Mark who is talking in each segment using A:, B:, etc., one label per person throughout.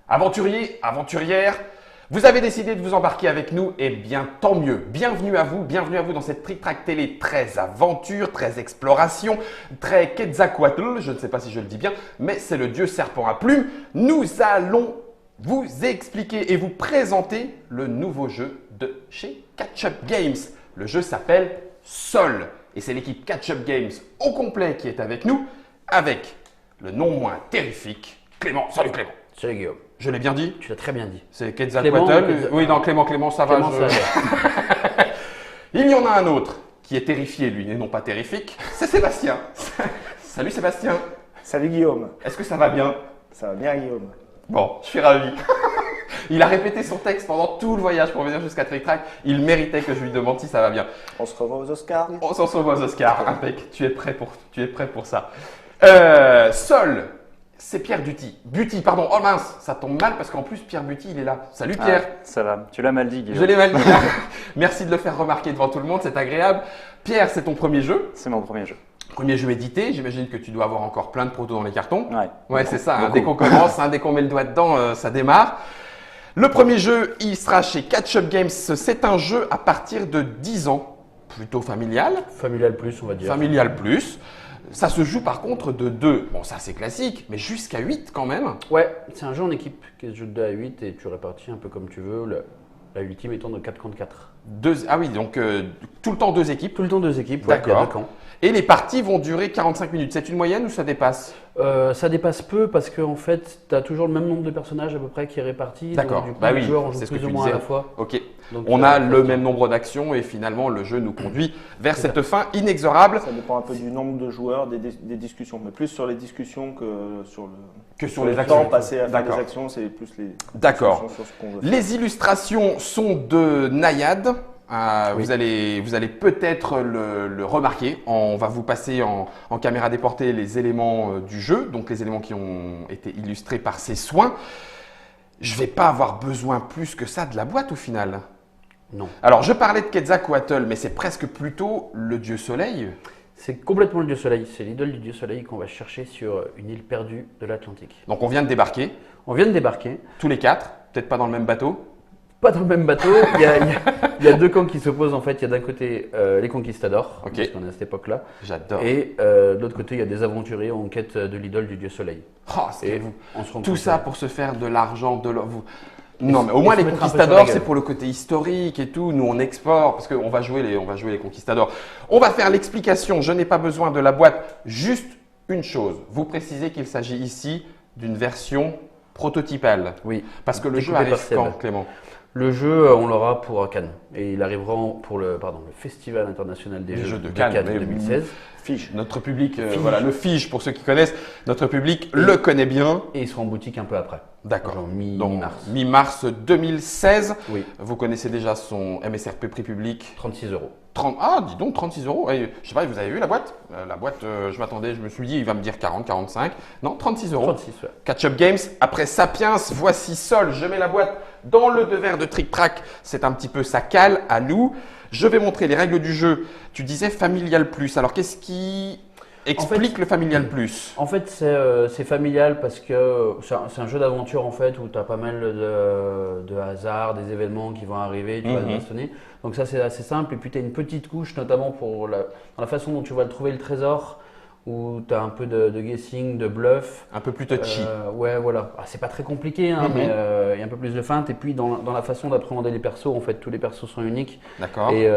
A: Aventuriers, aventurières, vous avez décidé de vous embarquer avec nous, et bien tant mieux. Bienvenue à vous dans cette Trick Track Télé très aventure, très exploration, très Quetzalcoatl, je ne sais pas si je le dis bien, mais c'est le dieu serpent à plumes. Nous allons vous expliquer et vous présenter le nouveau jeu de chez Catch-Up Games. Le jeu s'appelle Sol et c'est l'équipe Catch-Up Games au complet qui est avec nous, avec le non moins terrifique Clément. Salut Clément.
B: Salut Guillaume.
A: Je l'ai bien dit?
B: Tu l'as très bien dit.
A: C'est Quetzalcoatl. Oui, non, Clément, ça
B: Clément,
A: va.
B: ça va.
A: Il y en a un autre qui est terrifié, lui, et non pas terrifique. C'est Sébastien. Salut Sébastien.
C: Salut Guillaume.
A: Est-ce que ça va bien?
C: Ça va bien Guillaume.
A: Bon, je suis ravi. Il a répété son texte pendant tout le voyage pour venir jusqu'à Trick Track. Il méritait que je lui demande si ça va bien.
C: On se revoit aux Oscars.
A: On s'en revoit aux Oscars. Impec. Tu es prêt pour ça. Sol. C'est Pierre Buty. Pardon. Oh mince, ça tombe mal parce qu'en plus Pierre Buty, il est là. Salut Pierre.
D: Ça va, tu l'as mal dit Guillaume.
A: Je l'ai mal dit. Merci de le faire remarquer devant tout le monde, c'est agréable. Pierre, c'est ton premier jeu.
D: C'est mon premier jeu.
A: Premier jeu édité, j'imagine que tu dois avoir encore plein de protos dans les cartons.
D: Ouais.
A: C'est ça, hein. Dès qu'on commence, dès qu'on met le doigt dedans, ça démarre. Le premier jeu, il sera chez Catch-Up Games. C'est un jeu à partir de 10 ans, plutôt familial.
B: Familial plus, on va dire.
A: Familial plus. Ça se joue par contre de 2. Bon, ça c'est classique, mais jusqu'à 8 quand même.
B: Ouais, c'est un jeu en équipe qui se joue de 2 à 8 et tu répartis un peu comme tu veux. La ultime étant de 4 contre 4.
A: Ah oui, donc tout le temps 2 équipes.
B: Tout le temps 2 équipes, ouais, il y a 2 camps.
A: Et les parties vont durer 45 minutes. C'est une moyenne ou ça dépasse?
B: Ça dépasse peu parce qu'en fait, tu as toujours le même nombre de personnages à peu près qui est réparti.
A: D'accord.
B: Donc, du coup,
A: Bah
B: les
A: oui,
B: joueurs en jouent
A: c'est ce que
B: plus
A: tu
B: ou moins
A: disais.
B: à la fois.
A: Ok.
B: Donc,
A: On a le même nombre d'actions et finalement le jeu nous conduit vers cette fin inexorable.
C: Ça dépend un peu du nombre de joueurs, des discussions, mais plus sur les discussions que sur
A: les
C: le
A: actions.
C: temps passé à faire des
A: D'accord.
C: actions, c'est plus les
A: D'accord.
C: discussions sur ce qu'on veut faire.
A: Les illustrations sont de Nayad.
B: Oui.
A: Vous allez peut-être le remarquer. On va vous passer en caméra déportée les éléments du jeu, donc les éléments qui ont été illustrés par ses soins. Je ne vais pas avoir besoin plus que ça de la boîte au final.
B: Non.
A: Alors, je parlais de Quetzalcoatl, mais c'est presque plutôt le dieu soleil.
B: C'est complètement le dieu soleil. C'est l'idole du dieu soleil qu'on va chercher sur une île perdue de l'Atlantique.
A: Donc, on vient de débarquer,
B: On vient de débarquer.
A: tous les 4, peut-être pas dans le même bateau.
B: Pas dans le même bateau, il y a 2 camps qui s'opposent en fait. Il y a d'un côté les conquistadors,
A: Ok.
B: parce qu'on est à cette époque-là,
A: J'adore.
B: et de l'autre côté il y a des aventuriers en quête de l'idole du dieu soleil.
A: Oh, c'est
B: Et
A: vous.
B: on se rend
A: Tout
B: compte
A: ça
B: que-
A: pour se faire de l'argent, de l'or. Non, mais au
B: et
A: moins
B: se
A: les
B: mettre un peu sur
A: conquistadors,
B: la gueule.
A: c'est pour le côté historique et tout. Nous, on exporte parce qu'on va jouer les conquistadors. On va faire l'explication. Je n'ai pas besoin de la boîte. Juste une chose. Vous précisez qu'il s'agit ici d'une version prototypale.
B: Oui.
A: Parce que le jeu
B: Découpé par
A: arrive
B: Seb.
A: quand, Clément?
B: Le jeu, on l'aura pour Cannes et il arrivera pour le Festival international des jeux de Cannes
A: mais
B: 2016.
C: Fige.
A: Notre public,
B: Fige.
A: voilà, le Fige, pour ceux qui connaissent, notre public le connaît bien.
B: Et il sera en boutique un peu après.
A: D'accord.
B: Genre
A: Donc,
B: mi-mars.
A: mi-mars 2016.
B: Oui.
A: Vous connaissez déjà son MSRP prix public.
B: 36 €.
A: Ah, dis donc, 36 €. Et, je sais pas, vous avez vu la boîte? La boîte, je me suis dit, il va me dire 40, 45. Non, 36 €.
B: 36, ouais.
A: Catch-Up Games, après Sapiens, voici Sol. Je mets la boîte dans le devers de Trick Track. C'est un petit peu sa cale à nous. Je vais montrer les règles du jeu. Tu disais Familial Plus. Alors, qu'est-ce qui explique le Familial Plus?
B: En fait, c'est familial parce que c'est un jeu d'aventure en fait où tu as pas mal de hasard, des événements qui vont arriver, tu vas te bastonner. Donc ça, c'est assez simple. Et puis, tu as une petite couche, notamment dans la façon dont tu vas le trouver le trésor, où tu as un peu de guessing, de bluff.
A: Un peu plus touchy.
B: Ouais, voilà. Ah, c'est pas très compliqué, hein, mais il y a un peu plus de feinte. Et puis, dans la façon d'appréhender les persos, en fait, tous les persos sont uniques.
A: D'accord.
B: Et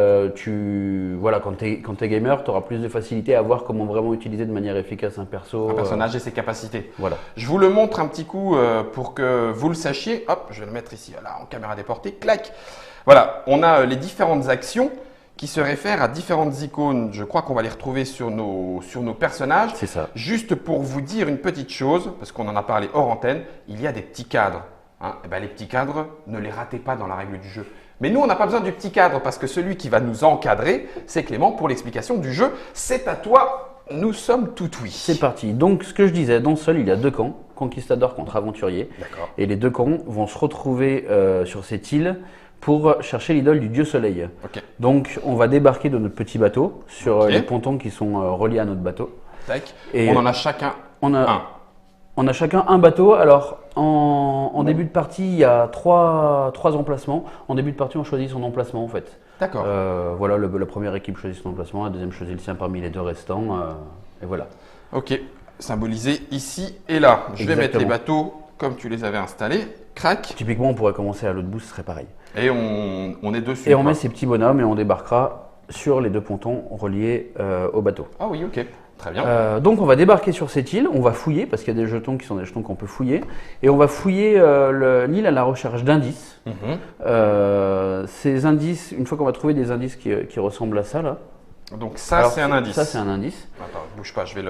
B: voilà, quand tu es gamer, tu auras plus de facilité à voir comment vraiment utiliser de manière efficace un perso.
A: Un personnage et ses capacités.
B: Voilà.
A: Je vous le montre un petit coup pour que vous le sachiez. Hop, je vais le mettre ici, voilà, en caméra déportée. Clac. Voilà, on a les différentes actions qui se réfèrent à différentes icônes. Je crois qu'on va les retrouver sur nos personnages.
B: C'est ça.
A: Juste pour vous dire une petite chose, parce qu'on en a parlé hors antenne, il y a des petits cadres. Hein. Eh ben, les petits cadres, ne les ratez pas dans la règle du jeu. Mais nous, on n'a pas besoin du petit cadre parce que celui qui va nous encadrer, c'est Clément pour l'explication du jeu. C'est à toi, nous sommes tout oui.
B: C'est parti. Donc, ce que je disais, dans Sol, il y a 2 camps, conquistador contre aventurier.
A: D'accord.
B: Et les 2 camps vont se retrouver sur cette île pour chercher l'idole du dieu soleil.
A: Ok.
B: Donc, on va débarquer de notre petit bateau sur
A: Ok.
B: les pontons qui sont reliés à notre bateau.
A: Tac.
B: Et
A: On en a chacun
B: on a,
A: un.
B: On a chacun un bateau. Alors, en début de partie, il y a trois emplacements. En début de partie, on choisit son emplacement en fait.
A: D'accord.
B: Voilà, la première équipe choisit son emplacement, la deuxième choisit le sien parmi les deux restants. Et voilà.
A: Ok, symbolisé ici et là. Je vais mettre les
B: Exactement.
A: bateaux comme tu les avais installés. Crac.
B: Typiquement, on pourrait commencer à l'autre bout, ce serait pareil.
A: Et on est dessus.
B: Et on
A: quoi.
B: met ces petits bonhommes et on débarquera sur les deux pontons reliés au bateau.
A: Ah oui, ok. Très bien.
B: Donc on va débarquer sur cette île, on va fouiller, parce qu'il y a des jetons qui sont des jetons qu'on peut fouiller, et on va fouiller l'île à la recherche d'indices. Ces indices, une fois qu'on va trouver des indices qui ressemblent à ça, là.
A: Donc ça,
B: Alors,
A: c'est un indice.
B: Ça, c'est un indice.
A: Attends, bouge pas, je vais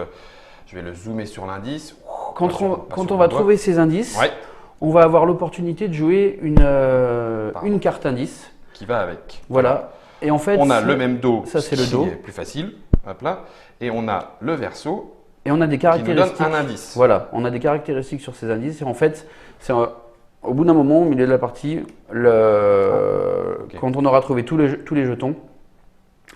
A: le zoomer sur l'indice.
B: Quand
A: Pas sur
B: on
A: le
B: va
A: doigt.
B: trouver ces indices,
A: Ouais,
B: on va avoir l'opportunité de jouer une carte indice.
A: qui va avec.
B: Voilà. Et en fait,
A: On a le même dos,
B: ça, c'est le
A: qui
B: dos.
A: est plus facile. Hop là. Et on a le verso
B: Et on a des
A: qui nous donne
B: caractéristiques.
A: un indice.
B: Voilà, on a des caractéristiques sur ces indices. Et en fait, au bout d'un moment, au milieu de la partie,
A: Ok.
B: quand on aura trouvé tous les jetons,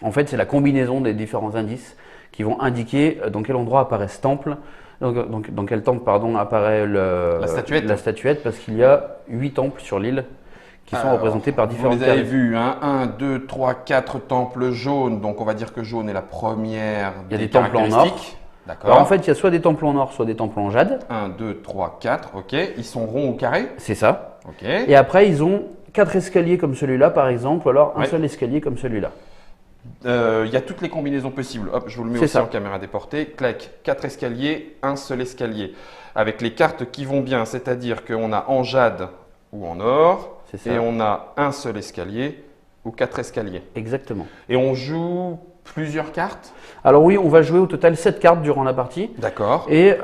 B: en fait, c'est la combinaison des différents indices qui vont indiquer dans quel endroit apparaît ce temple. Donc, dans quel temple apparaît
A: La statuette.
B: parce qu'il y a 8 temples sur l'île qui sont
A: Alors,
B: représentés par
A: Vous
B: différentes
A: les avez
B: cases.
A: vus, hein, 1, 2, 3, 4 temples jaunes. Donc on va dire que jaune est la première
B: Il y a
A: des
B: des temples en or.
A: caractéristiques. D'accord.
B: Alors en fait, il y a soit des temples en or, soit des temples en jade.
A: 1, 2, 3, 4, ok. Ils sont ronds ou carrés.
B: C'est ça.
A: Ok.
B: Et après, ils ont 4 escaliers comme celui-là, par exemple, ou alors un
A: Ouais.
B: seul escalier comme celui-là.
A: Il y a toutes les combinaisons possibles. Hop, je vous le mets
B: C'est
A: aussi
B: ça.
A: en caméra déportée. Clac, 4 escaliers, un seul escalier. Avec les cartes qui vont bien, c'est-à-dire qu'on a en jade ou en or.
B: C'est ça.
A: Et on a un seul escalier ou 4 escaliers.
B: Exactement.
A: Et on joue plusieurs cartes.
B: Alors oui, on va jouer au total 7 cartes durant la partie.
A: D'accord.
B: Et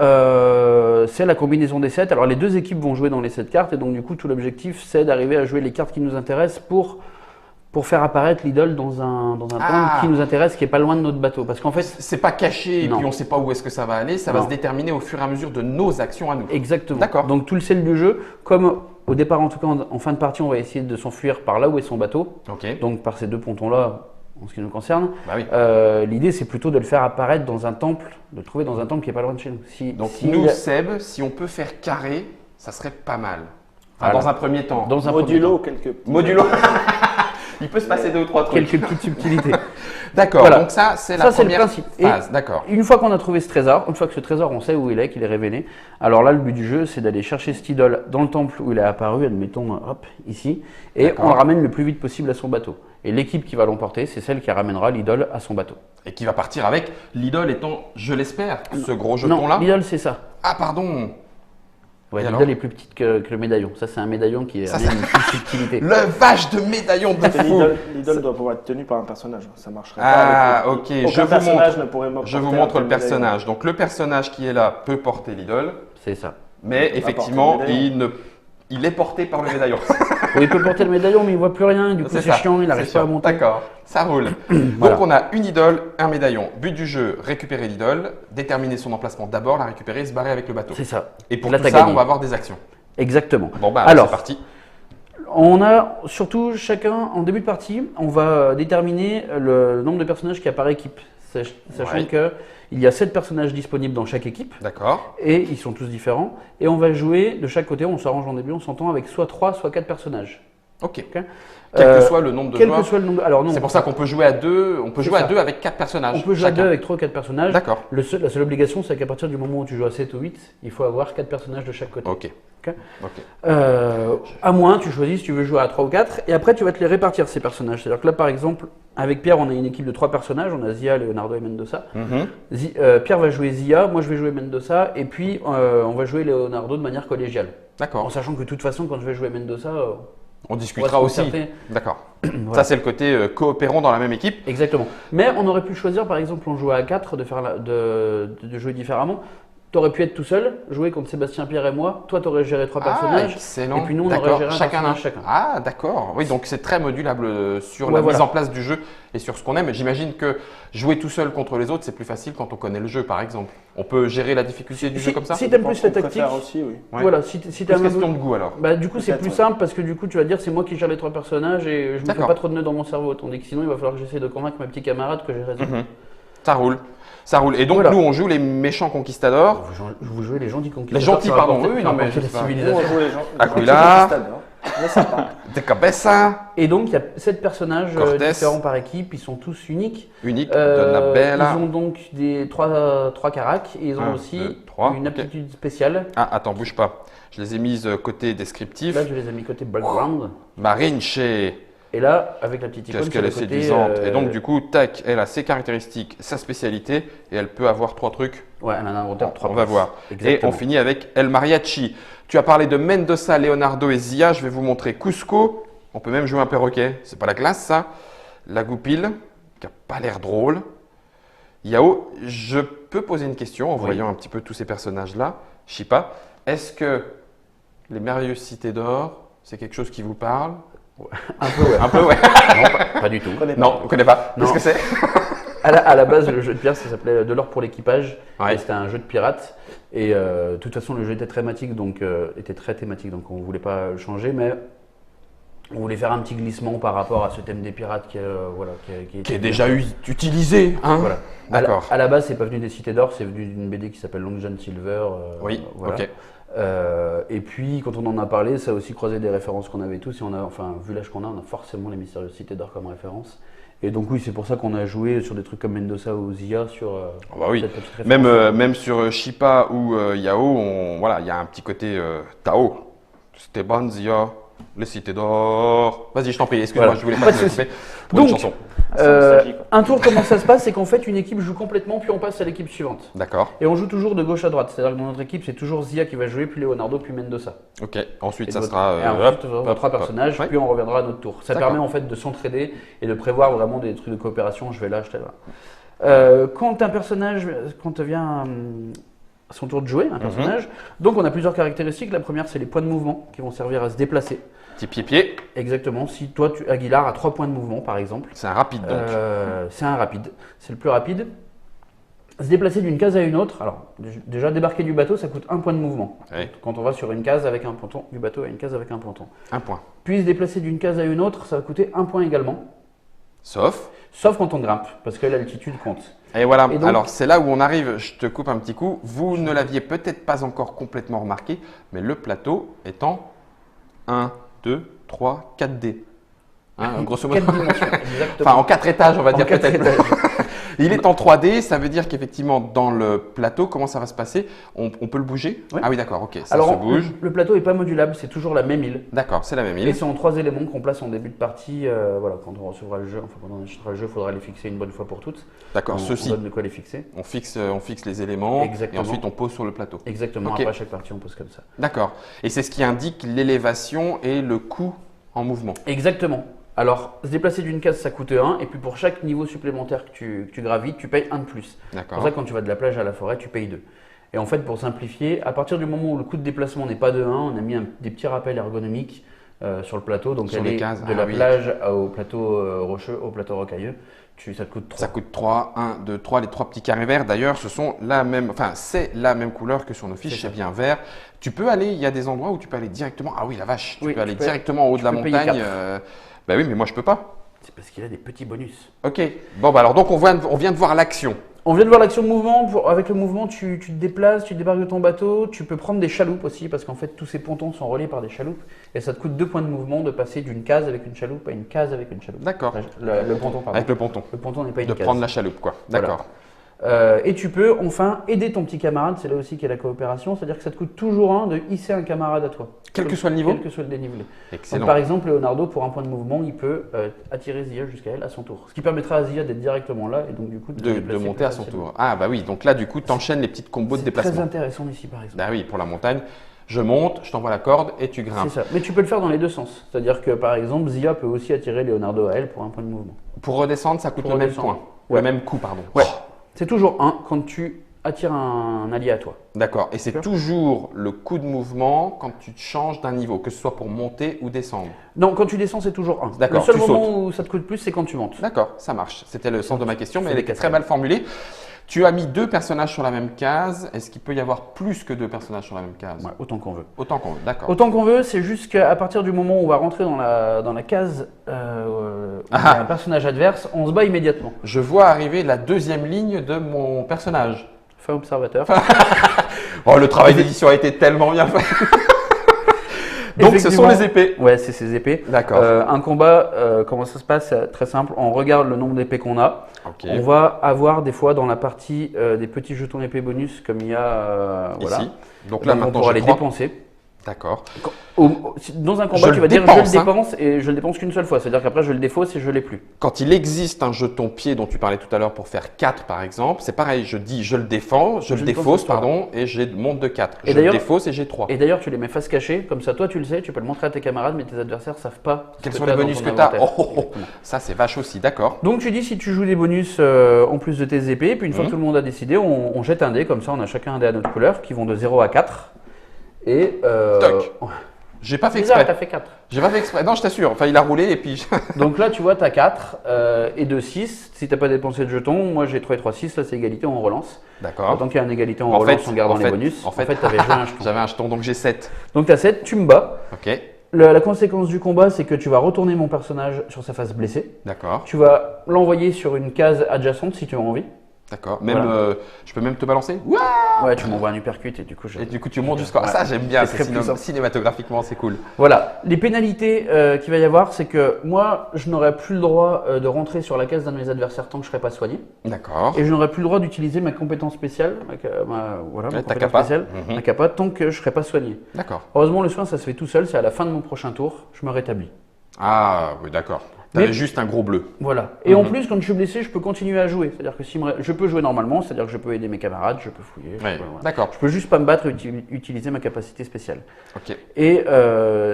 B: c'est la combinaison des 7. Alors les deux équipes vont jouer dans les 7 cartes. Et donc du coup, tout l'objectif, c'est d'arriver à jouer les cartes qui nous intéressent pour faire apparaître l'idole dans un temple qui nous intéresse, qui est pas loin de notre bateau. Parce qu'en fait,
A: C'est pas caché et
B: Non.
A: puis on sait pas où est-ce que ça va aller. Ça va
B: Non.
A: se déterminer au fur et à mesure de nos actions à nous.
B: exactement.
A: D'accord.
B: Donc tout le sel du jeu, comme au départ en tout cas en fin de partie, on va essayer de s'enfuir par là où est son bateau.
A: Ok.
B: Donc par ces deux pontons-là, en ce qui nous concerne.
A: Bah oui.
B: L'idée, c'est plutôt de le faire apparaître dans un temple, de le trouver dans un temple qui est pas loin de chez nous.
A: Donc
B: si
A: nous,
B: il y a-
A: Seb, si on peut faire carré, ça serait pas mal. Enfin,
B: Voilà.
A: dans un premier temps.
B: dans un premier
C: Modulo,
B: temps.
C: quelques petits.
A: Modulo. Il peut se passer 2 ou 3 trucs.
B: Quelques petites subtilités.
A: D'accord.
B: Voilà.
A: Donc ça, c'est la
B: Ça, c'est le
A: première
B: principe. Et-
A: phase. D'accord.
B: Une fois qu'on a trouvé ce trésor, une fois que ce trésor, on sait où il est, qu'il est révélé, alors là, le but du jeu, c'est d'aller chercher cette idole dans le temple où il est apparu, admettons, hop, ici, et
A: D'accord.
B: on le ramène le plus vite possible à son bateau. Et l'équipe qui va l'emporter, c'est celle qui ramènera l'idole à son bateau.
A: Et qui va partir avec l'idole étant, je l'espère, ce gros
B: Non,
A: jeton-là.
B: l'idole, c'est ça.
A: Ah, pardon.
B: Ouais,
A: Et
B: l'idole
A: alors
B: est plus petite que le médaillon. Ça, c'est un médaillon qui
A: Ça,
B: amène une petite subtilité.
A: Le vache de médaillon de
C: Parce que
A: fou.
C: l'idole doit pouvoir être tenue par un personnage. Ça marcherait
A: Ah,
C: pas.
A: ok.
C: Aucun
A: Je vous
C: personnage
A: montre.
C: ne pourrait
A: Je vous
C: porter
A: montre
C: un
A: le
C: tel médaillon.
A: personnage. Donc le personnage qui est là peut porter l'idole,
B: C'est ça.
A: mais effectivement,
C: porter le médaillon.
A: il est porté par le médaillon.
B: Oui, il peut porter le médaillon, mais il voit plus rien. Du coup, c'est
A: ça,
B: chiant, il n'arrive
A: c'est
B: pas à
A: sûr.
B: monter.
A: D'accord, ça roule.
B: Voilà.
A: Donc on a une idole, un médaillon. But du jeu, récupérer l'idole, déterminer son emplacement d'abord, la récupérer et se barrer avec le bateau.
B: C'est ça.
A: Et pour
B: Là,
A: tout
B: t'as
A: ça,
B: gagné.
A: on va avoir des actions.
B: Exactement.
A: Bon bah,
B: Alors,
A: c'est parti.
B: on a surtout chacun, en début de partie, on va déterminer le nombre de personnages qui apparaît équipe. Sachant
A: Ouais.
B: qu'il y a 7 personnages disponibles dans chaque équipe.
A: D'accord.
B: Et ils sont tous différents. Et on va jouer de chaque côté, on s'arrange en début, on s'entend avec soit 3, soit 4 personnages.
A: Ok.
B: Ok.
A: Quel que soit le nombre de
B: Quel
A: joueurs.
B: que soit le nombre. Alors non,
A: C'est pour ça qu'on peut jouer à deux. On peut
B: C'est
A: jouer à
B: ça.
A: deux avec 4 personnages.
B: on peut jouer à
A: chacun.
B: 2 avec 3 ou 4 personnages.
A: D'accord.
B: La seule obligation, c'est qu'à partir du moment où tu joues à 7 ou 8, il faut avoir 4 personnages de chaque côté.
A: Ok.
B: Ok.
A: Ok.
B: À moins, tu choisis si tu veux jouer à 3 ou 4, et après tu vas te les répartir ces personnages. C'est-à-dire que là, par exemple, avec Pierre, on a une équipe de 3 personnages, on a Zia, Leonardo et Mendoza.
A: Mhm.
B: Pierre va jouer Zia, moi je vais jouer Mendoza, et puis on va jouer Leonardo de manière collégiale.
A: D'accord.
B: En sachant que de toute façon, quand je vais jouer Mendoza,
A: On
B: on
A: discutera
B: va se
A: aussi.
B: concerter.
A: D'accord.
B: Voilà.
A: Ça, c'est le côté coopérant dans la même équipe.
B: Exactement. Mais on aurait pu choisir, par exemple, en jouant à 4, de jouer différemment. Tu aurais pu être tout seul, jouer contre Sébastien, Pierre et moi. Toi, tu aurais géré 3
A: Ah,
B: personnages.
A: excellent.
B: Et puis nous, on aurait
A: D'accord.
B: géré un
A: chacun
B: personnage chacun.
A: Ah, d'accord. Oui, donc c'est très modulable sur
B: Ouais,
A: la
B: voilà.
A: mise en place du jeu et sur ce qu'on aime. Et j'imagine que jouer tout seul contre les autres, c'est plus facile quand on connaît le jeu, par exemple. On peut gérer la difficulté du jeu comme ça.
B: Si t'aimes
C: Je
B: plus
C: pense
B: la
C: qu'on
B: tactique,
C: préfère aussi, oui.
A: Ouais.
B: voilà, si t'es
A: Plus
B: un
A: question
B: peu-
A: de goût alors.
B: Bah, du coup, c'est
C: Peut-être,
B: plus
C: ouais.
B: simple parce que du coup, tu vas dire c'est moi qui gère les 3 personnages et je me fais
A: D'accord.
B: pas trop de nœuds dans mon cerveau. Tandis que sinon, il va falloir que j'essaie de convaincre mes petits camarades que j'ai raison.
A: Mhm. Ça roule. Ça roule. Et donc,
B: Voilà.
A: nous, on joue les méchants conquistadors.
B: Vous jouez les gentils conquistadors.
A: Les gentils,
B: sur
A: pardon.
B: rapporter-
A: Oui, non, mais
B: rapporter
A: je
B: la
A: sais pas.
C: Nous, on
B: civilisation.
C: joue les gens.
A: Aquila.
C: Mais sympa.
A: De cabeza.
B: Et donc, il y a 7 personnages
A: Cortés.
B: différents par équipe. Ils sont tous uniques.
A: Unique.
B: Ils
A: Donabella.
B: ont donc des 3 caracs. Et ils ont
A: 1,
B: aussi
A: 2, 3.
B: une aptitude spéciale.
A: Ah, attends, bouge pas. Je les ai mises côté descriptif.
B: Là, je les ai mis côté background.
A: Marinche.
B: Et là, avec la petite icône
A: Qu'est-ce
B: sur
A: qu'elle
B: le
A: est
B: côté,
A: séduisante. Et donc, du coup, tac, elle a ses caractéristiques, sa spécialité, et elle peut avoir 3 trucs.
B: Ouais, elle a un inventaire de 3
A: On va voir.
B: Exactement.
A: Et on finit avec El Mariachi. Tu as parlé de Mendoza, Leonardo et Zia. Je vais vous montrer Cusco. On peut même jouer un perroquet. C'est pas la classe, ça. La goupille, qui a pas l'air drôle. Yao, je peux poser une question en
B: Oui.
A: voyant un petit peu tous ces personnages-là. Shipa, est-ce que les merveilleuses cités d'or, c'est quelque chose qui vous parle?
B: Un peu, ouais.
A: Un peu, ouais.
B: Non, pas du tout.
A: Non, on ne connaît pas.
B: Non.
A: Qu'est-ce que c'est?
B: À la base, le jeu de pierre, ça s'appelait De l'or pour l'équipage.
A: Ouais.
B: Et c'était un jeu de pirates. Et de toute façon, le jeu était thématique, donc on ne voulait pas le changer, mais on voulait faire un petit glissement par rapport à ce thème des pirates qui
A: Qui est déjà utilisé, hein?
B: Voilà.
A: D'accord.
B: À la base, c'est pas venu des cités d'or, c'est venu d'une BD qui s'appelle Long John Silver.
A: Oui,
B: voilà.
A: ok.
B: Et puis, quand on en a parlé, ça a aussi croisé des références qu'on avait tous. Et vu l'âge qu'on a, on a forcément les mystérieuses cités d'or comme référence. Et donc, oui, c'est pour ça qu'on a joué sur des trucs comme Mendoza ou Zia sur
A: Ah bah oui.
B: cette petite référence.
A: Même sur Shipa ou Yao, voilà, il y a un petit côté Tao. Esteban, Zia, les cités d'or. Vas-y, je t'en prie, excuse-moi,
B: Voilà.
A: je voulais
B: Pas
A: pas
B: de
A: te
B: souci.
A: couper pour une
B: Donc,
A: chanson.
C: C'est nostalgique, quoi.
B: un tour, comment ça se passe? C'est qu'en fait, une équipe joue complètement, puis on passe à l'équipe suivante.
A: D'accord,
B: Et on joue toujours de gauche à droite. C'est-à-dire que dans notre équipe, c'est toujours Zia qui va jouer, puis Leonardo, puis Mendoza.
A: ok. Ensuite,
B: Et
A: ça
B: votre-
A: sera.
B: et ensuite, on aura 3 personnages,
A: Ouais.
B: puis on reviendra à notre tour. Ça
A: D'accord.
B: permet en fait de s'entraider et de prévoir vraiment des trucs de coopération. Je vais là, je t'aide là. Quand un personnage, quand vient son tour de jouer, un personnage, donc on a plusieurs caractéristiques. La première, c'est les points de mouvement qui vont servir à se déplacer.
A: Petit pied-pied,
B: Exactement. Si toi, Aguilar, a 3 points de mouvement, par exemple,
A: c'est un rapide donc.
B: c'est un rapide. C'est le plus rapide. Se déplacer d'une case à une autre. Alors, déjà, débarquer du bateau, ça coûte 1 point de mouvement.
A: Oui.
B: Quand on va sur une case avec un ponton, du bateau à une case avec un ponton.
A: Un point.
B: Puis se déplacer d'une case à une autre, ça va coûter 1 point également.
A: Sauf.
B: Sauf quand on grimpe, parce que l'altitude compte.
A: Et voilà,
B: Et donc-
A: alors c'est là où on arrive, je te coupe un petit coup, vous ne l'aviez peut-être pas encore complètement remarqué, mais le plateau est en 1, 2, 3, 4D. Hein, grosso modo.
B: 4 dimensions, exactement.
A: Enfin, en 4 étages, on va
B: En
A: dire
B: 4
A: peut-être.
B: étages.
A: Il est en 3D, ça veut dire qu'effectivement, dans le plateau, comment ça va se passer? On peut le bouger?
B: Oui.
A: Ah oui, d'accord, ok, ça
B: Alors,
A: se bouge.
B: le plateau n'est pas modulable, c'est toujours la même île.
A: D'accord, c'est la même
B: Et
A: île.
B: c'est en 3 éléments qu'on place en début de partie. Voilà, quand on recevra le jeu, enfin quand on achètera le jeu, il faudra les fixer une bonne fois pour toutes.
A: D'accord,
B: On
A: ceci,
B: donne de quoi les fixer.
A: on fixe les éléments
B: Exactement.
A: et ensuite on pose sur le plateau.
B: Exactement,
A: Ok.
B: après chaque partie, on pose comme ça.
A: D'accord, et c'est ce qui indique l'élévation et le coût en mouvement.
B: Exactement. Alors, se déplacer d'une case, ça coûte 1, et puis pour chaque niveau supplémentaire que tu gravites, tu payes 1 de plus. C'est pour
A: D'accord.
B: ça que quand tu vas de la plage à la forêt, tu payes 2. Et en fait, pour simplifier, à partir du moment où le coût de déplacement n'est pas de 1, on a mis des petits rappels ergonomiques sur le plateau. Donc,
A: Sur les
B: aller
A: cases,
B: de
A: ah
B: la
A: oui.
B: plage au plateau rocheux, au plateau rocailleux, ça te coûte 3.
A: Ça coûte 3, 1, 2, 3, les 3 petits carrés verts. D'ailleurs, c'est la même couleur que sur nos fiches,
B: C'est ça.
A: c'est bien vert. Tu peux aller, il y a des endroits où tu peux aller directement. Ah oui, la vache, tu
B: Oui,
A: peux aller
B: tu peux-
A: directement en haut de la
B: peux payer
A: montagne.
B: 4.
A: Bah oui, mais moi je peux pas.
B: C'est parce qu'il a des petits bonus.
A: Ok. Bon, bah alors donc on vient de voir l'action.
B: On vient de voir l'action de mouvement. Avec le mouvement, tu te déplaces, tu débarques de ton bateau. Tu peux prendre des chaloupes aussi, parce qu'en fait, tous ces pontons sont reliés par des chaloupes. Et ça te coûte 2 points de mouvement de passer d'une case avec une chaloupe à une case avec une chaloupe.
A: D'accord.
B: Le ponton, pardon.
A: Avec le ponton.
B: Le ponton n'est pas une
A: De
B: case.
A: prendre la chaloupe, quoi.
B: Voilà.
A: D'accord.
B: Et tu peux enfin aider ton petit camarade. C'est là aussi qu'est la coopération. C'est-à-dire que ça te coûte toujours 1 de hisser un camarade à toi.
A: Quel que soit le niveau.
B: Quel que soit le dénivelé.
A: Excellent.
B: Donc, par exemple, Leonardo, pour un point de mouvement, il peut attirer Zia jusqu'à elle à son tour. Ce qui permettra à Zia d'être directement là et donc du coup
A: de
B: déplacer
A: monter
B: plus
A: à son
B: facilement.
A: tour. Ah bah oui, donc là du coup, tu enchaînes les petites combos de
B: C'est
A: déplacement.
B: très intéressant ici, par exemple.
A: Bah oui, pour la montagne, je monte, je t'envoie la corde et tu
B: C'est
A: grimpes.
B: ça. Mais tu peux le faire dans les deux sens. C'est-à-dire que par exemple, Zia peut aussi attirer Leonardo à elle pour un point de mouvement.
A: Pour redescendre, ça coûte
B: Pour
A: le même
B: redescendre.
A: point.
B: Ouais.
A: Le même coût, pardon.
B: Ouais. C'est toujours 1 quand tu attire un allié à toi.
A: D'accord. Et c'est toujours le coup de mouvement quand tu changes d'un niveau, que ce soit pour monter ou descendre.
B: Non, quand tu descends, c'est toujours 1.
A: D'accord,
B: Le seul
A: tu
B: moment
A: sautes.
B: où ça te coûte plus, c'est quand tu montes.
A: D'accord, ça marche. C'était le sens de ma question, mais
B: fais
A: elle
B: des
A: est très
B: cascades.
A: mal formulée. Tu as mis 2 personnages sur la même case. Est-ce qu'il peut y avoir plus que 2 personnages sur la même case?
B: Ouais, autant qu'on veut.
A: Autant qu'on veut, d'accord.
B: Autant qu'on veut, c'est juste qu'à partir du moment où on va rentrer dans la case où il y a un personnage adverse, on se bat immédiatement.
A: Je vois arriver la 2e ligne de mon personnage.
B: Fin observateur.
A: Oh, le travail d'édition a été tellement bien fait. Donc, ce sont
B: Effectivement.
A: les épées.
B: Ouais, c'est ces épées.
A: D'accord.
B: Un combat, comment ça se passe? C'est très simple. On regarde le nombre d'épées qu'on a.
A: Ok.
B: On va avoir des fois dans la partie des petits jetons d'épée bonus comme il y a voilà.
A: Ici. Donc là,
B: Donc, on
A: maintenant,
B: pourra
A: j'ai
B: les
A: 3.
B: dépenser.
A: D'accord.
B: Dans un
A: Je
B: combat,
A: le
B: tu vas dire je
A: dépense,
B: le dépense et je le dépense qu'une seule fois. C'est-à-dire qu'après, je le défausse et je l'ai plus.
A: Quand il existe un jeton pied dont tu parlais tout à l'heure pour faire 4 par exemple, c'est pareil, je dis je le défends, je le défausse, pardon, et j'ai monte de 4.
B: Et
A: Je le
B: d'ailleurs-
A: défausse et j'ai 3.
B: Et d'ailleurs, tu les mets face cachée. Comme ça, toi, tu le sais, tu peux le montrer à tes camarades, mais tes adversaires savent pas. ce
A: Quels
B: que
A: sont
B: t'as
A: les
B: dans
A: bonus
B: ton
A: que tu as?
B: inventaire.
A: Oh, ça c'est vache aussi, d'accord.
B: Donc tu dis si tu joues des bonus en plus de tes épées, puis une fois que tout le monde a décidé, on jette un dé, comme ça on a chacun un dé à notre couleur qui vont de 0 à 4. Et
A: Toc. J'ai pas fait
B: bizarre,
A: exprès.
B: t'as fait 4.
A: J'ai pas fait exprès. Non, je t'assure. Enfin, il a roulé et puis.
B: Donc là tu vois, t'as 4 et 2, 6. Si t'as pas dépensé de jetons, moi j'ai 3 et 3, 6, là c'est égalité, on relance.
A: D'accord.
B: Tant qu'il y a une égalité, on
A: En
B: relance
A: fait-
B: en gardant
A: en
B: les
A: fait-
B: bonus.
A: en fait-
B: t'avais joué un jeton.
A: J'avais un jeton, donc j'ai 7.
B: Donc t'as 7, tu me bats.
A: Ok.
B: La conséquence du combat, c'est que tu vas retourner mon personnage sur sa face blessée.
A: D'accord.
B: Tu vas l'envoyer sur une case adjacente si tu as envie.
A: D'accord. Même,
B: Voilà.
A: je peux même te balancer. Ouais.
B: Ouais, tu m'envoies un uppercut et du coup je.
A: Et du coup, tu montes jusqu'à.
B: Ouais.
A: Ça, j'aime bien.
B: C'est très puissant.
A: Cinématographiquement, c'est cool.
B: Voilà, les pénalités qu'il va y avoir, c'est que moi, je n'aurai plus le droit de rentrer sur la case d'un de mes adversaires tant que je ne serai pas soigné.
A: D'accord.
B: Et je n'aurai plus le droit d'utiliser ma compétence spéciale, ma
A: Ouais, ta
B: compétence
A: capa.
B: spéciale,
A: Mhm.
B: ma capa, tant que je ne serai pas soigné.
A: D'accord.
B: Heureusement, le soin, ça se fait tout seul, c'est à la fin de mon prochain tour, je me rétablis.
A: Ah, oui, d'accord. T'avais
B: Mais-
A: juste un gros bleu.
B: Voilà. Et en
A: Mhm.
B: plus, quand je suis blessé, je peux continuer à jouer. C'est-à-dire que je peux jouer normalement, c'est-à-dire que je peux aider mes camarades, je peux fouiller.
A: Ouais.
B: voilà.
A: D'accord.
B: Je peux juste pas me battre et utiliser ma capacité spéciale.
A: Ok.
B: Et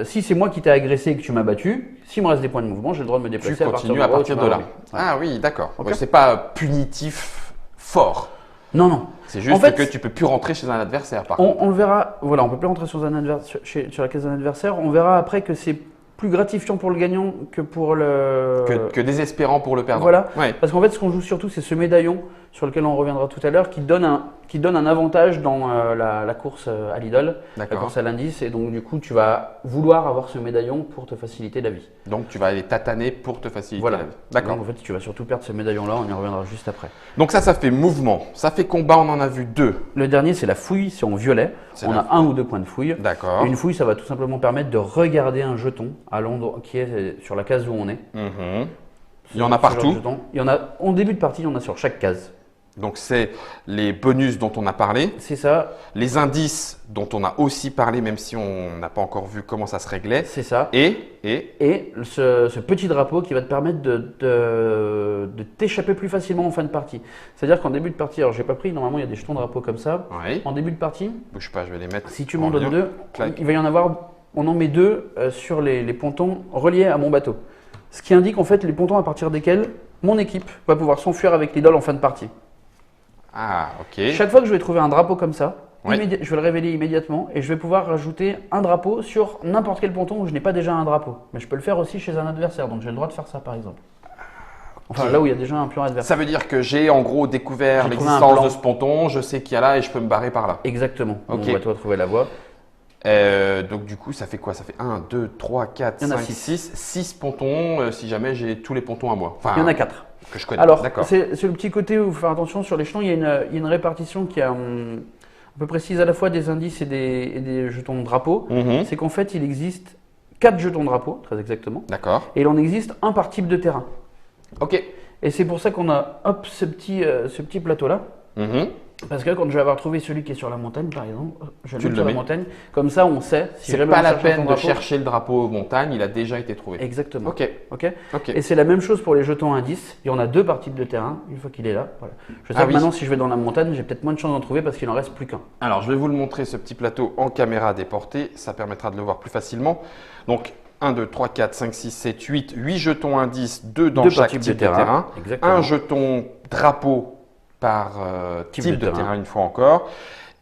B: si c'est moi qui t'ai agressé et que tu m'as battu, s'il me reste des points de mouvement, j'ai le droit de me déplacer
A: Tu continues à
B: du moment où
A: partir
B: tu
A: de
B: m'as
A: là.
B: remis. Ouais.
A: Ah oui, d'accord.
B: Ok.
A: Ouais, c'est pas punitif fort.
B: Non, non.
A: C'est juste
B: En fait,
A: que tu peux plus rentrer chez un adversaire, par contre.
B: On le verra. Voilà, on peut plus rentrer sur la case d'un adversaire. On verra après que c'est plus gratifiant pour le gagnant que pour le.
A: Que désespérant pour le perdant.
B: Voilà.
A: Ouais.
B: Parce qu'en fait, ce qu'on joue surtout, c'est ce médaillon sur lequel on reviendra tout à l'heure, qui donne un avantage dans la course à l'idole, la
A: D'accord.
B: course à l'indice. Et donc, du coup, tu vas vouloir avoir ce médaillon pour te faciliter la vie.
A: Donc tu vas aller tataner pour te faciliter
B: Voilà.
A: la vie. D'accord.
B: Donc, en fait, tu vas surtout perdre ce médaillon-là. On y reviendra juste après.
A: Donc ça fait mouvement. Ça fait combat, on en a vu 2.
B: Le dernier, c'est la fouille, c'est en violet.
A: C'est
B: On
A: la
B: a 1 ou 2 points de fouille.
A: D'accord.
B: Et une fouille, ça va tout simplement permettre de regarder un jeton à l'endroit qui est sur la case où on est.
A: Mhm. Il y en a
B: Ce genre de
A: partout.
B: jeton. Il y en a en début de partie, il y en a sur chaque case.
A: Donc c'est les bonus dont on a parlé,
B: C'est ça,
A: les indices dont on a aussi parlé, même si on n'a pas encore vu comment ça se réglait,
B: c'est ça.
A: et
B: Et ce petit drapeau qui va te permettre de t'échapper plus facilement en fin de partie. C'est-à-dire qu'en début de partie, alors j'ai pas pris, normalement il y a des jetons drapeaux comme ça.
A: ouais.
B: En début de partie,
A: Bouge pas, je vais les mettre.
B: si tu
A: en
B: m'en donnes
A: lien.
B: 2,
A: Clac.
B: il va y en avoir, on en met 2 sur les pontons reliés à mon bateau. Ce qui indique en fait les pontons à partir desquels mon équipe va pouvoir s'enfuir avec l'idole en fin de partie.
A: Ah, ok.
B: Chaque fois que je vais trouver un drapeau comme ça,
A: Ouais.
B: je vais le révéler immédiatement et je vais pouvoir rajouter un drapeau sur n'importe quel ponton où je n'ai pas déjà un drapeau. Mais je peux le faire aussi chez un adversaire, donc j'ai le droit de faire ça par exemple. Enfin,
A: Ok.
B: là où il y a déjà un pion adversaire.
A: Ça veut dire que j'ai en gros découvert
B: J'ai trouvé un
A: l'existence
B: plan.
A: de ce ponton, je sais qu'il y a là et je peux me barrer par là.
B: Exactement.
A: Ok.
B: On va toi trouver la voie.
A: Donc du coup, ça fait quoi? Ça fait 1, 2, 3, 4,
B: Il y en a
A: 5,
B: six.
A: 6. 6 pontons si jamais j'ai tous les pontons à moi. Enfin,
B: Il y en a 4.
A: que je connais.
B: Alors,
A: D'accord.
B: c'est le petit côté où il faut faire attention sur les jetons. Il y a une répartition qui est un peu précise à la fois des indices et des jetons de drapeau.
A: Mhm.
B: C'est qu'en fait, il existe 4 jetons de drapeau, très exactement.
A: D'accord.
B: Et il en existe un par type de terrain.
A: Ok.
B: Et c'est pour ça qu'on a hop, ce petit plateau-là.
A: Mhm.
B: Parce que quand je vais avoir trouvé celui qui est sur la montagne, par exemple, je
A: Tu
B: le mets
A: le
B: sur la
A: mets.
B: montagne. Comme ça, on sait. Si
A: C'est
B: jamais
A: pas
B: on
A: la
B: cherche un
A: peine de
B: drapeau-
A: chercher le drapeau montagne, il a déjà été trouvé.
B: Exactement.
A: Ok.
B: Ok.
A: Ok.
B: Et c'est la même chose pour les jetons indices. Il y en a 2 par type de terrain, une fois qu'il est là. Voilà. Je sais
A: Ah
B: que
A: oui.
B: maintenant, si je vais dans la montagne, j'ai peut-être moins de chances d'en trouver parce qu'il en reste plus qu'un.
A: Alors, je vais vous le montrer, ce petit plateau en caméra déportée. Ça permettra de le voir plus facilement. Donc, 1, 2, 3, 4, 5, 6, 7, 8 jetons indices, 2 dans
B: Deux par
A: chaque type de terrain.
B: Exactement.
A: Un jeton drapeau par type de terrain une fois encore.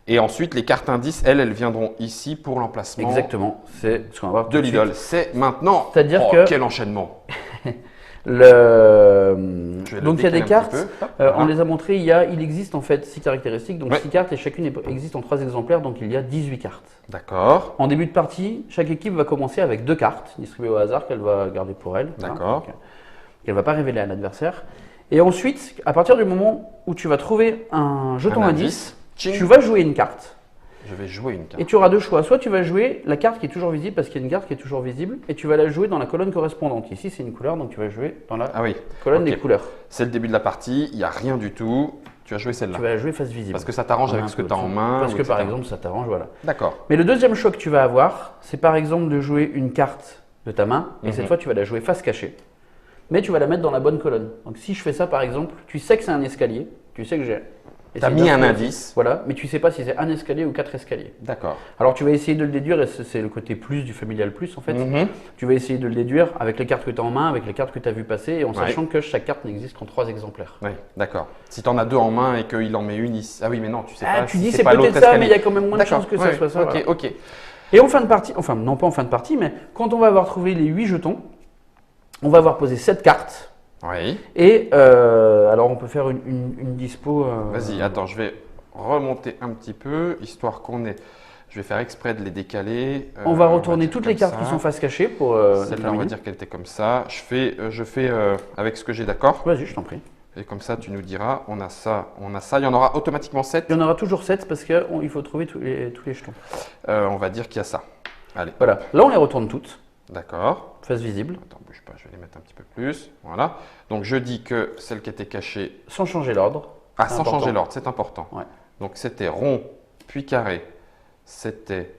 A: Et ensuite, les cartes indices, elles viendront ici pour l'emplacement.
B: Exactement, c'est ce qu'on va voir
A: de l'idole. C'est maintenant.
B: C'est-à-dire que
A: quel enchaînement.
B: Donc il y a des cartes, on les a montrées, il existe en fait 6 caractéristiques, donc 6 cartes et chacune existe en 3 exemplaires, donc il y a 18 cartes.
A: D'accord.
B: En début de partie, chaque équipe va commencer avec 2 cartes distribuées au hasard qu'elle va garder pour elle.
A: D'accord.
B: Qu'elle ne va pas révéler à l'adversaire. Et ensuite, à partir du moment où tu vas trouver un jeton indice, tu vas jouer une carte.
A: Je vais jouer une carte.
B: Et tu auras 2 choix. Soit tu vas jouer la carte qui est toujours visible, parce qu'il y a une carte qui est toujours visible, et tu vas la jouer dans la colonne correspondante. Ici, c'est une couleur, donc tu vas jouer dans la colonne des couleurs.
A: C'est le début de la partie, il n'y a rien du tout. Tu vas jouer celle-là.
B: Tu vas la jouer face visible.
A: Parce que ça t'arrange avec ce que tu as en main.
B: Parce que par exemple, ça t'arrange, voilà.
A: D'accord.
B: Mais le deuxième choix que tu vas avoir, c'est par exemple de jouer une carte de ta main, et cette fois, tu vas la jouer face cachée. Mais tu vas la mettre dans la bonne colonne. Donc si je fais ça par exemple, tu sais que c'est un escalier, tu sais que j'ai.
A: Tu as mis un indice.
B: Voilà, mais tu ne sais pas si c'est un escalier ou 4 escaliers.
A: D'accord.
B: Alors tu vas essayer de le déduire, et c'est le côté plus du familial plus en fait. Tu vas essayer de le déduire avec les cartes que tu as en main, avec les cartes que tu as vu passer, et en sachant que chaque carte n'existe qu'en 3 exemplaires.
A: Oui, d'accord. Si tu en as 2 en main et qu'il en met une ici. Ah oui, mais non, tu sais pas.
B: Tu dis c'est peut-être ça, mais il y a quand même moins de chances que ça soit ça.
A: Ok,
B: voilà.
A: ok.
B: Et en fin de partie, enfin non pas en fin de partie, mais quand on va avoir trouvé les 8 jetons, on va avoir posé 7 cartes.
A: Oui.
B: Et alors on peut faire une dispo.
A: Vas-y, attends, je vais remonter un petit peu, histoire qu'on ait. Je vais faire exprès de les décaler.
B: On va retourner toutes les cartes qui sont face cachée pour.
A: Celle-là, on va dire qu'elle était comme ça. Je fais avec ce que j'ai, d'accord?
B: Vas-y, je t'en prie.
A: Et comme ça, tu nous diras, on a ça, on a ça. Il y en aura automatiquement 7.
B: Il y en aura toujours 7 parce qu'il faut trouver tous les jetons.
A: On va dire qu'il y a ça. Allez.
B: Voilà. Là, on les retourne toutes.
A: D'accord.
B: Face visible.
A: Attends, bouge pas, je vais les mettre un petit peu plus. Voilà. Donc, je dis que celle qui était cachée.
B: Sans changer l'ordre.
A: Ah, sans changer l'ordre, c'est important.
B: Ouais.
A: Donc, c'était rond, puis carré. C'était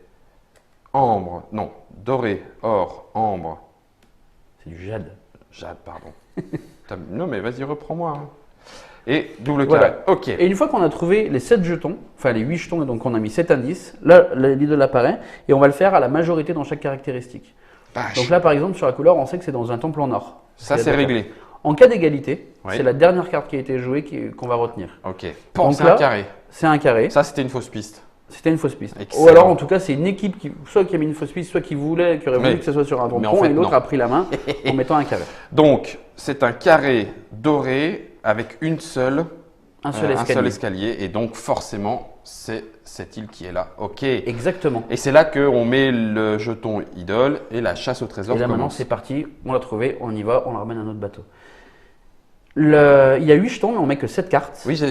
A: ambre, non, doré, or, ambre.
B: C'est du jade.
A: Jade, pardon. Non, mais vas-y, reprends-moi. Hein. Et double carré.
B: Voilà.
A: Ok.
B: Et une fois qu'on a trouvé les 7 jetons, enfin les 8 jetons, et donc on a mis 7 indices, là, l'idole apparaît et on va le faire à la majorité dans chaque caractéristique.
A: Vache.
B: Donc là, par exemple, sur la couleur, on sait que c'est dans un temple en or.
A: Ça, c'est réglé.
B: En cas d'égalité,
A: Oui.
B: c'est la dernière carte qui a été jouée qu'on va retenir.
A: Ok.
B: Donc
A: C'est
B: là,
A: un carré.
B: C'est un carré.
A: Ça, c'était une fausse piste.
B: C'était une fausse piste.
A: Excellent.
B: Ou alors, en tout cas, c'est une équipe qui a mis une fausse piste, soit qui aurait voulu que ce soit sur un tampon,
A: en fait,
B: et l'autre
A: non.
B: a pris la main en mettant un carré.
A: Donc, c'est un carré doré avec un seul escalier. Et donc, forcément, c'est cette île qui est là. Ok.
B: Exactement.
A: Et c'est là qu'on met le jeton idole et la chasse au trésor
B: Et là, maintenant,
A: commence.
B: c'est parti. On l'a trouvé, on y va, on la ramène à notre bateau. Il y a 8 jetons, mais on met que 7 cartes.
A: Oui,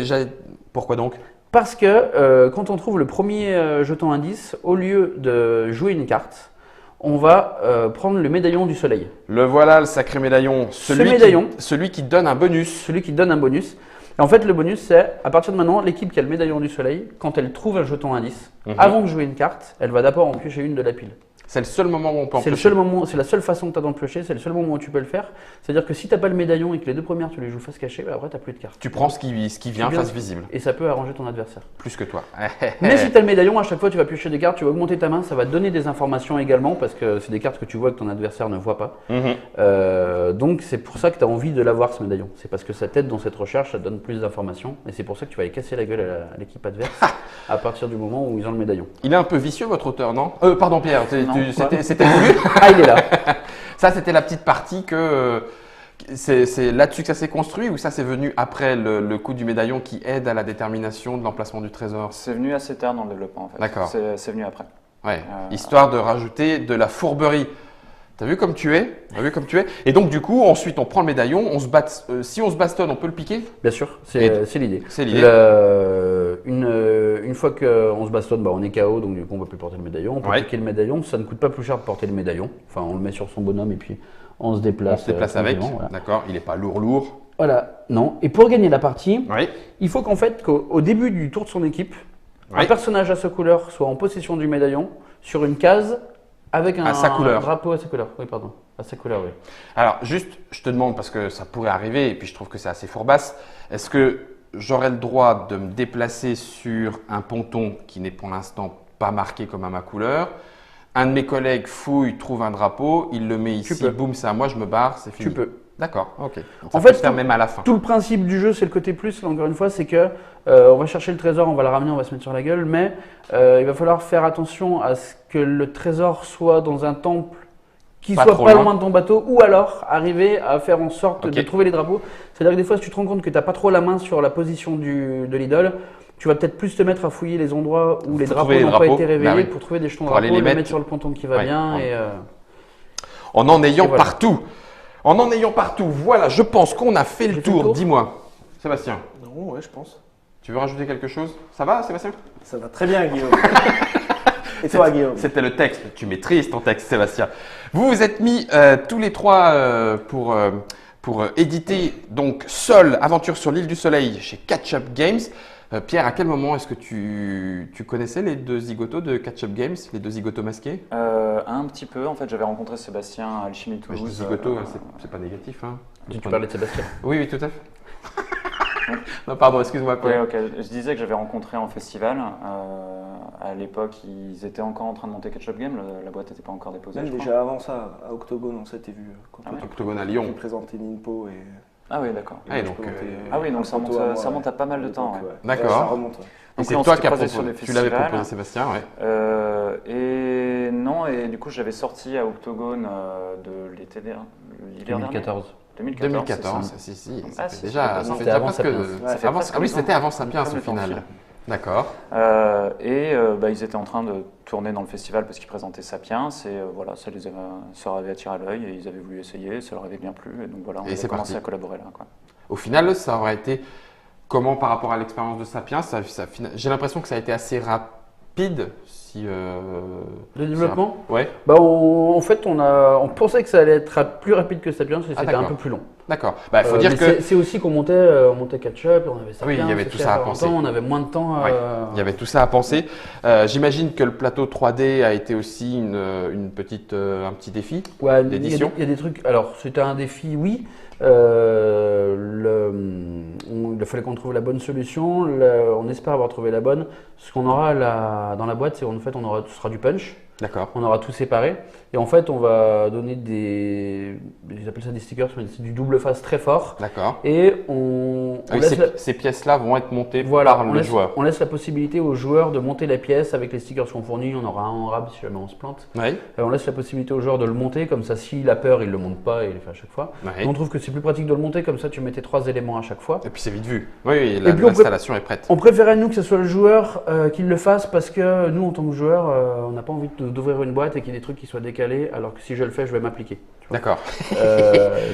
A: pourquoi donc?
B: Parce que quand on trouve le premier jeton indice, au lieu de jouer une carte, on va prendre le médaillon du soleil.
A: Le voilà, le sacré médaillon. Celui qui donne un bonus.
B: Celui qui donne un bonus. Et en fait, le bonus, c'est à partir de maintenant, l'équipe qui a le médaillon du soleil, quand elle trouve un jeton indice, avant de jouer une carte, elle va d'abord en piocher une de la pile.
A: C'est le seul moment où on peut en
B: C'est
A: piocher.
B: c'est la seule façon que tu as d'en piocher, c'est le seul moment où tu peux le faire. C'est-à-dire que si tu n'as pas le médaillon et que les 2 premières tu les joues face cachée, après tu n'as plus de cartes.
A: Tu prends ce qui vient face visible.
B: Et ça peut arranger ton adversaire.
A: Plus que toi.
B: Mais si tu as le médaillon, à chaque fois tu vas piocher des cartes, tu vas augmenter ta main, ça va te donner des informations également parce que c'est des cartes que tu vois que ton adversaire ne voit pas. Donc c'est pour ça que tu as envie de l'avoir ce médaillon. C'est parce que ça t'aide dans cette recherche, ça te donne plus d'informations. Et c'est pour ça que tu vas aller casser la gueule à l'équipe adverse à partir du moment où ils ont le médaillon.
A: Il est un peu vicieux votre auteur, non? Pardon Pierre, c'était voulu.
B: Ah, il est là.
A: Ça, c'était la petite partie que c'est là-dessus que ça s'est construit ou ça c'est venu après le coup du médaillon qui aide à la détermination de l'emplacement du trésor?
C: C'est venu assez tard dans le développement en fait.
A: D'accord.
C: C'est venu après.
A: Ouais. Histoire de rajouter de la fourberie. T'as vu comme tu es? Et donc du coup, ensuite on prend le médaillon, si on se bastonne, on peut le piquer?
B: Bien sûr, c'est l'idée.
A: C'est l'idée.
B: Une fois qu'on se bastonne, on est KO, donc du coup on ne peut plus porter le médaillon. On peut piquer le médaillon, ça ne coûte pas plus cher de porter le médaillon. Enfin, on le met sur son bonhomme et puis on se déplace.
A: On se déplace avec,
B: voilà.
A: D'accord, il n'est pas lourd.
B: Voilà, non. Et pour gagner la partie,
A: Oui.
B: il faut qu'au début du tour de son équipe, un personnage à sa couleur soit en possession du médaillon sur une case avec un drapeau à sa couleur. Oui, pardon. À sa couleur, oui.
A: Alors, juste, je te demande, parce que ça pourrait arriver, et puis je trouve que c'est assez fourbasse, est-ce que j'aurais le droit de me déplacer sur un ponton qui n'est pour l'instant pas marqué comme à ma couleur? Un de mes collègues fouille, trouve un drapeau, il le met ici, boum, c'est à moi, je me barre, c'est fini.
B: Tu peux.
A: D'accord, ok. Donc,
B: En
A: ça
B: fait,
A: peut se faire même à la fin.
B: Tout le principe du jeu, c'est le côté plus, là, encore une fois, c'est que on va chercher le trésor, on va le ramener, on va se mettre sur la gueule, mais il va falloir faire attention à ce que le trésor soit dans un temple qui soit
A: trop
B: pas
A: loin.
B: loin de ton bateau, ou alors arriver à faire en sorte
A: Ok.
B: de trouver les drapeaux. C'est-à-dire que des fois, si tu te rends compte que tu n'as pas trop la main sur la position de l'idole, tu vas peut-être plus te mettre à fouiller les endroits où les
A: Faut
B: drapeaux
A: trouver les
B: n'ont pas
A: drapeaux.
B: été révélés
A: Bah oui.
B: pour trouver des jetons
A: Pour aller
B: drapeaux,
A: les
B: les mettre
A: mettre.
B: sur le ponton qui va
A: Ouais.
B: bien. Et,
A: En ayant
B: voilà.
A: partout. En ayant partout. Voilà, je pense qu'on a fait le
B: J'ai fait le
A: tour.
B: tour.
A: Dis-moi, Sébastien,
C: Non, ouais, je pense.
A: tu veux rajouter quelque chose? Ça va, Sébastien?
C: Ça va très bien, Guillaume. Et toi, Guillaume?
A: C'était le texte. Tu maîtrises ton texte, Sébastien. Vous vous êtes mis tous les trois pour éditer donc Sol, Aventure sur l'île du Soleil chez Catch Up Games. Pierre, à quel moment est-ce que tu connaissais les deux zigotos de Catch Up Games, les deux zigotos masqués?
D: Un petit peu, en fait, j'avais rencontré Sébastien à Alchimie
A: Je dis
D: Toulouse.
A: zigoto, c'est pas négatif. Hein.
B: tu parlais de Sébastien.
A: Oui, oui, tout à fait. Non, pardon, excuse-moi.
D: Ouais, ok. Je disais que j'avais rencontré en festival. À l'époque, ils étaient encore en train de monter Catch Up Game. La boîte n'était pas encore déposée.
C: Même
D: je crois.
C: déjà avant ça, à Octogone, on s'était vu quand
D: Ah ouais.
A: Octogone à
C: tu
A: Lyon.
C: présentais Ninpo et
D: Ah oui, d'accord.
A: Ah, et
C: je
A: donc,
C: présentais
D: Ah oui, donc
C: un
D: ça remonte,
C: photo à moi,
D: ça remonte à pas mal de
C: à
D: temps.
C: l'époque,
D: ouais.
A: D'accord.
C: Ouais, ça remonte. Ouais.
A: Et
D: Donc
A: c'est
D: oui, on
A: toi
D: s'était
A: qui as
D: croisés sur
A: proposé.
D: des
A: Tu l'avais
D: festivals.
A: proposé, Sébastien, ouais.
D: Et non, et du coup, j'avais sorti à Octogone de l'été dernier. l'hiver dernier.
B: 2014.
D: 2014. c'est ça.
A: si.
D: Ah,
A: Ça fait
D: si,
A: déjà,
D: c'était
A: ça fait
B: avant
A: déjà presque.
B: Sapiens.
C: Ouais,
D: ça fait
A: avant-
D: presque
A: ah oui,
D: 10 ans.
A: c'était avant Sapiens
D: Comme
A: au
D: le temps
A: final.
D: file.
A: D'accord.
D: Ils étaient en train de tourner dans le festival parce qu'ils présentaient Sapiens et voilà, ça leur avait attiré à l'œil et ils avaient voulu essayer, ça leur avait bien plu et donc voilà, on
A: Et
D: avait
A: c'est
D: commencé
A: parti.
D: à collaborer là. Quoi.
A: Au final, ça aurait été comment par rapport à l'expérience de Sapiens j'ai l'impression que ça a été assez rapide.
B: Le développement
A: Ouais,
B: bah, en fait, on pensait que ça allait être plus rapide que Sapiens et c'était un
A: d'accord.
B: peu plus long.
A: d'accord. Il faut dire
B: Mais
A: que
B: c'est aussi qu'on montait Catch Up, on avait Sapiens,
A: Oui, il y avait
B: c'était
A: tout ça à
B: il y a
A: penser.
B: longtemps, on avait moins de temps.
A: Ouais, il y avait tout ça à penser. J'imagine que le plateau 3D a été aussi un petit défi.
B: Ouais, il y a
A: d'édition.
B: des- il y a des trucs. Alors, c'était un défi, oui. Il fallait qu'on trouve la bonne solution. On espère avoir trouvé la bonne. Ce qu'on aura dans la boîte, c'est en fait, ce sera du punch.
A: D'accord.
B: On aura tout séparé. Et en fait, on va donner ils appellent ça des stickers, mais c'est du double face très fort.
A: D'accord.
B: Et on
A: Ah oui,
B: laisse
A: ces pièces-là vont être montées
B: voilà,
A: par le joueur.
B: on laisse la possibilité aux joueurs de monter la pièce avec les stickers qu'on fournit. On aura un en rab si jamais on se plante.
A: Oui.
B: On laisse la possibilité aux joueurs de le monter, comme ça, s'il a peur, il le monte pas et il le fait à chaque fois.
A: Ouais.
B: On trouve que c'est plus pratique de le monter, comme ça, tu mets tes 3 éléments à chaque fois.
A: Et puis c'est vite vu. Oui,
B: Et puis,
A: l'installation est prête.
B: On préférait, nous, que ce soit le joueur qui le fasse parce que nous, en tant que joueur, on n'a pas envie d'ouvrir une boîte et qu'il y ait des trucs qui soient décalés, alors que si je le fais, je vais m'appliquer. Tu vois.
A: D'accord.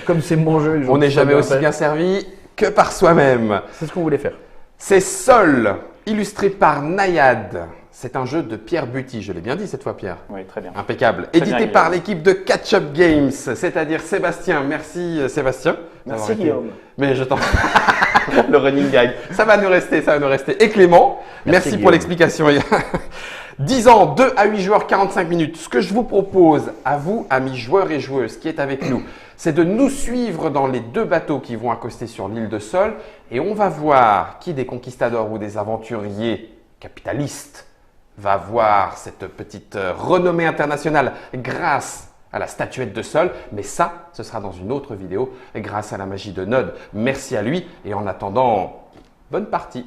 B: Comme c'est mon jeu. et que je
A: On
B: veux
A: n'est
B: que ça
A: jamais
B: soit
A: aussi
B: fait,
A: bien servi que par soi-même.
B: C'est ce qu'on voulait faire.
A: C'est Sol, illustré par Nayad. C'est un jeu de Pierre Buty. Je l'ai bien dit cette fois, Pierre.
D: Oui, très bien.
A: Impeccable.
D: Très
A: Édité
D: bien,
A: par
D: Guillaume.
A: l'équipe de Catch Up Games, c'est-à-dire Sébastien. Merci Sébastien.
C: Merci,
A: d'avoir été-
C: Guillaume.
A: Mais je t'en. Le running gag. Ça va nous rester. Et Clément, merci pour
B: Guillaume.
A: l'explication. 10 ans, 2 à 8 joueurs, 45 minutes. Ce que je vous propose, à vous, amis joueurs et joueuses qui êtes avec nous, c'est de nous suivre dans les 2 bateaux qui vont accoster sur l'île de Sol et on va voir qui des conquistadors ou des aventuriers capitalistes va voir cette petite renommée internationale grâce à la statuette de Sol. Mais ça, ce sera dans une autre vidéo grâce à la magie de Nod. Merci à lui et en attendant, bonne partie.